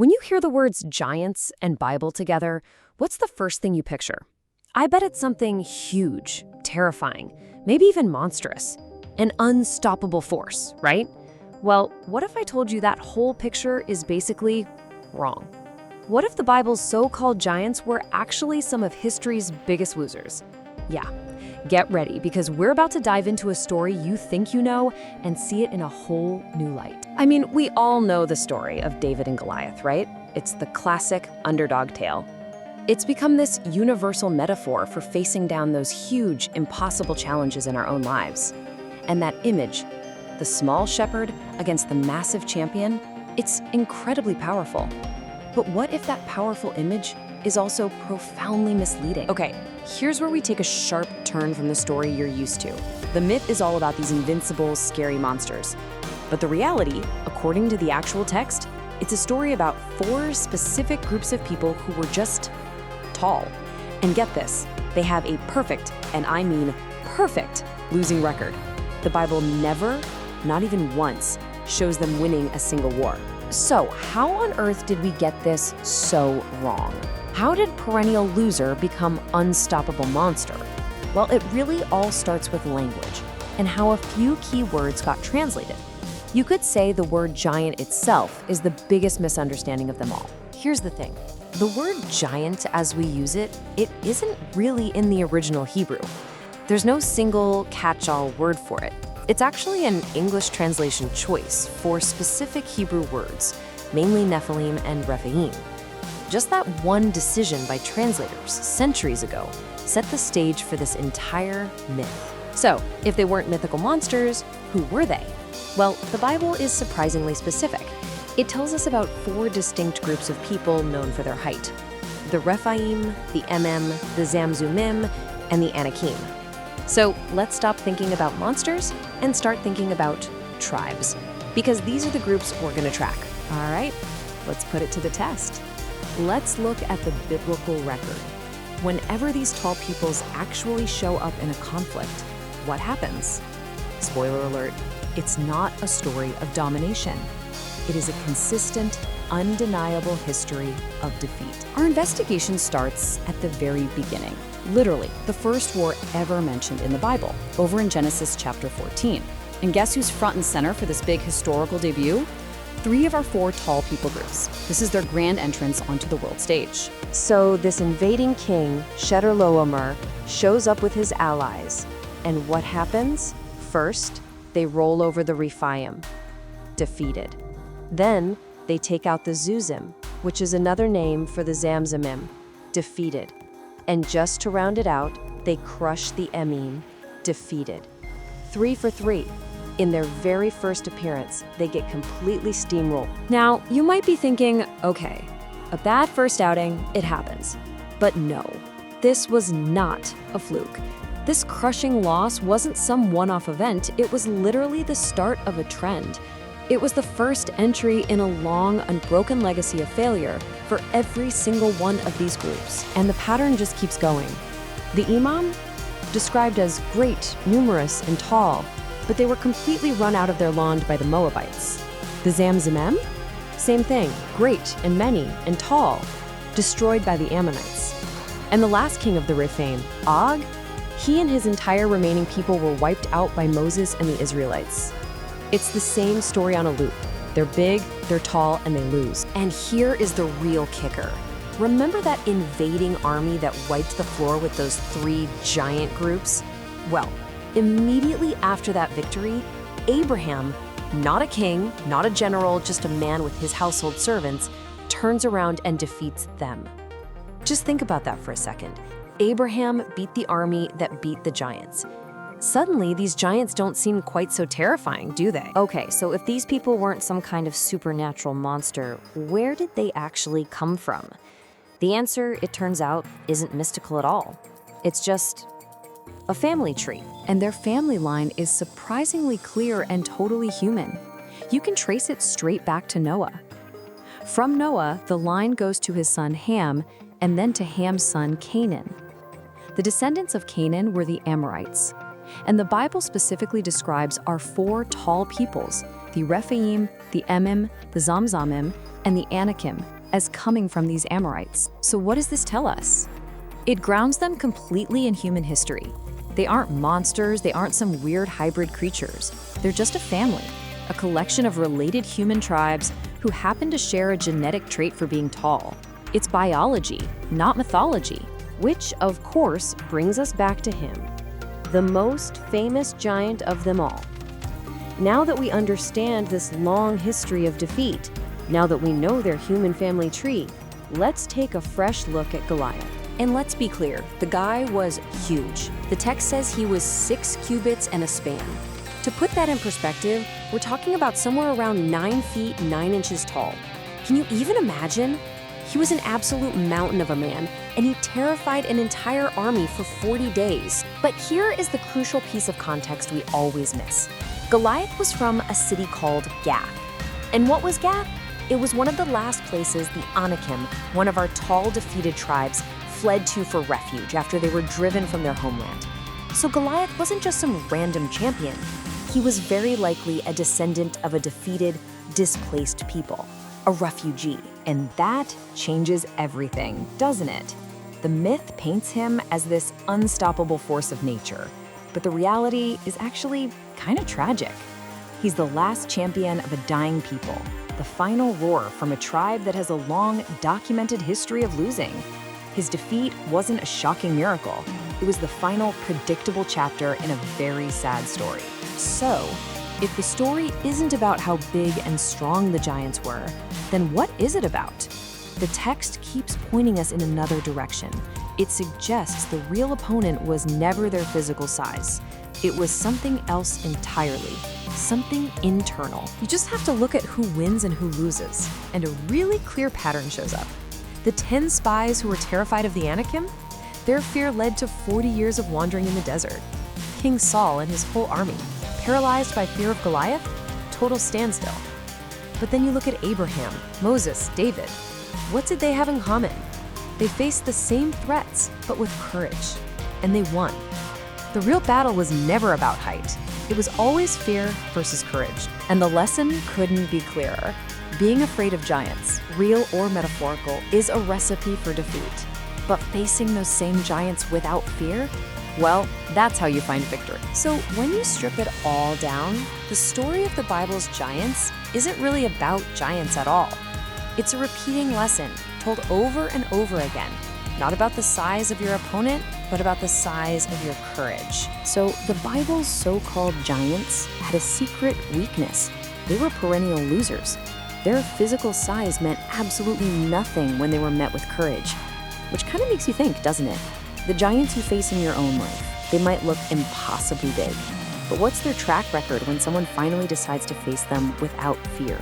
When you hear the words giants and Bible together, what's the first thing you picture? I bet it's something huge, terrifying, maybe even monstrous. An unstoppable force, right? Well, what if I told you that whole picture is basically wrong? What if the Bible's so-called giants were actually some of history's biggest losers? Yeah, get ready, because we're about to dive into a story you think you know and see it in a whole new light. I mean, we all know the story of David and Goliath, right? It's the classic underdog tale. It's become this universal metaphor for facing down those huge, impossible challenges in our own lives. And that image, the small shepherd against the massive champion, it's incredibly powerful. But what if that powerful image is also profoundly misleading? Okay, here's where we take a sharp turn from the story you're used to. The myth is all about these invincible, scary monsters. But the reality, according to the actual text, it's a story about 4 specific groups of people who were just tall. And get this, they have a perfect, and I mean perfect, losing record. The Bible never, not even once, shows them winning a single war. So, how on earth did we get this so wrong? How did perennial loser become unstoppable monster? Well, it really all starts with language and how a few key words got translated. You could say the word giant itself is the biggest misunderstanding of them all. Here's the thing. The word giant, as we use it, it isn't really in the original Hebrew. There's no single catch-all word for it. It's actually an English translation choice for specific Hebrew words, mainly Nephilim and Rephaim. Just that one decision by translators centuries ago set the stage for this entire myth. So, if they weren't mythical monsters, who were they? Well, the Bible is surprisingly specific. It tells us about 4 distinct groups of people known for their height: the Rephaim, the Emim, the Zamzummim, and the Anakim. So let's stop thinking about monsters and start thinking about tribes, because these are the groups we're going to track. All right, let's put it to the test. Let's look at the biblical record. Whenever these tall peoples actually show up in a conflict, what happens? Spoiler alert, it's not a story of domination. It is a consistent, undeniable history of defeat. Our investigation starts at the very beginning. Literally, the first war ever mentioned in the Bible, over in Genesis chapter 14. And guess who's front and center for this big historical debut? 3 of our 4 tall people groups. This is their grand entrance onto the world stage. So this invading king, Chedorlaomer, shows up with his allies. And what happens? First, they roll over the Rephaim, defeated. Then, they take out the Zuzim, which is another name for the Zamzummim, defeated. And just to round it out, they crush the Emim, defeated. 3 for 3. In their very first appearance, they get completely steamrolled. Now, you might be thinking, okay, a bad first outing, it happens. But no, this was not a fluke. This crushing loss wasn't some one-off event, it was literally the start of a trend. It was the first entry in a long, unbroken legacy of failure for every single one of these groups. And the pattern just keeps going. The Emim, described as great, numerous, and tall, but they were completely run out of their land by the Moabites. The Zamzummim? Same thing, great and many and tall, destroyed by the Ammonites. And the last king of the Rephaim, Og, he and his entire remaining people were wiped out by Moses and the Israelites. It's the same story on a loop. They're big, they're tall, and they lose. And here is the real kicker. Remember that invading army that wiped the floor with those 3 giant groups? Well, immediately after that victory, Abraham, not a king, not a general, just a man with his household servants, turns around and defeats them. Just think about that for a second. Abraham beat the army that beat the giants. Suddenly, these giants don't seem quite so terrifying, do they? Okay, so if these people weren't some kind of supernatural monster, where did they actually come from? The answer, it turns out, isn't mystical at all. It's just a family tree. And their family line is surprisingly clear and totally human. You can trace it straight back to Noah. From Noah, the line goes to his son Ham, and then to Ham's son Canaan. The descendants of Canaan were the Amorites. And the Bible specifically describes our 4 tall peoples, the Rephaim, the Emim, the Zamzummim, and the Anakim as coming from these Amorites. So what does this tell us? It grounds them completely in human history. They aren't monsters, they aren't some weird hybrid creatures. They're just a family, a collection of related human tribes who happen to share a genetic trait for being tall. It's biology, not mythology. Which, of course, brings us back to him, the most famous giant of them all. Now that we understand this long history of defeat, now that we know their human family tree, let's take a fresh look at Goliath. And let's be clear, the guy was huge. The text says he was 6 cubits and a span. To put that in perspective, we're talking about somewhere around 9 feet 9 inches tall. Can you even imagine? He was an absolute mountain of a man, and he terrified an entire army for 40 days. But here is the crucial piece of context we always miss. Goliath was from a city called Gath. And what was Gath? It was one of the last places the Anakim, one of our tall, defeated tribes, fled to for refuge after they were driven from their homeland. So Goliath wasn't just some random champion. He was very likely a descendant of a defeated, displaced people, a refugee. And that changes everything, doesn't it? The myth paints him as this unstoppable force of nature, but the reality is actually kind of tragic. He's the last champion of a dying people, the final roar from a tribe that has a long, documented history of losing. His defeat wasn't a shocking miracle. It was the final, predictable chapter in a very sad story. So, if the story isn't about how big and strong the giants were, then what is it about? The text keeps pointing us in another direction. It suggests the real opponent was never their physical size. It was something else entirely, something internal. You just have to look at who wins and who loses, and a really clear pattern shows up. The 10 spies who were terrified of the Anakim? Their fear led to 40 years of wandering in the desert. King Saul and his whole army, paralyzed by fear of Goliath? Total standstill. But then you look at Abraham, Moses, David. What did they have in common? They faced the same threats, but with courage. And they won. The real battle was never about height. It was always fear versus courage. And the lesson couldn't be clearer. Being afraid of giants, real or metaphorical, is a recipe for defeat. But facing those same giants without fear? Well, that's how you find victory. So when you strip it all down, the story of the Bible's giants isn't really about giants at all. It's a repeating lesson told over and over again, not about the size of your opponent, but about the size of your courage. So the Bible's so-called giants had a secret weakness. They were perennial losers. Their physical size meant absolutely nothing when they were met with courage, which kind of makes you think, doesn't it? The giants you face in your own life, they might look impossibly big, but what's their track record when someone finally decides to face them without fear?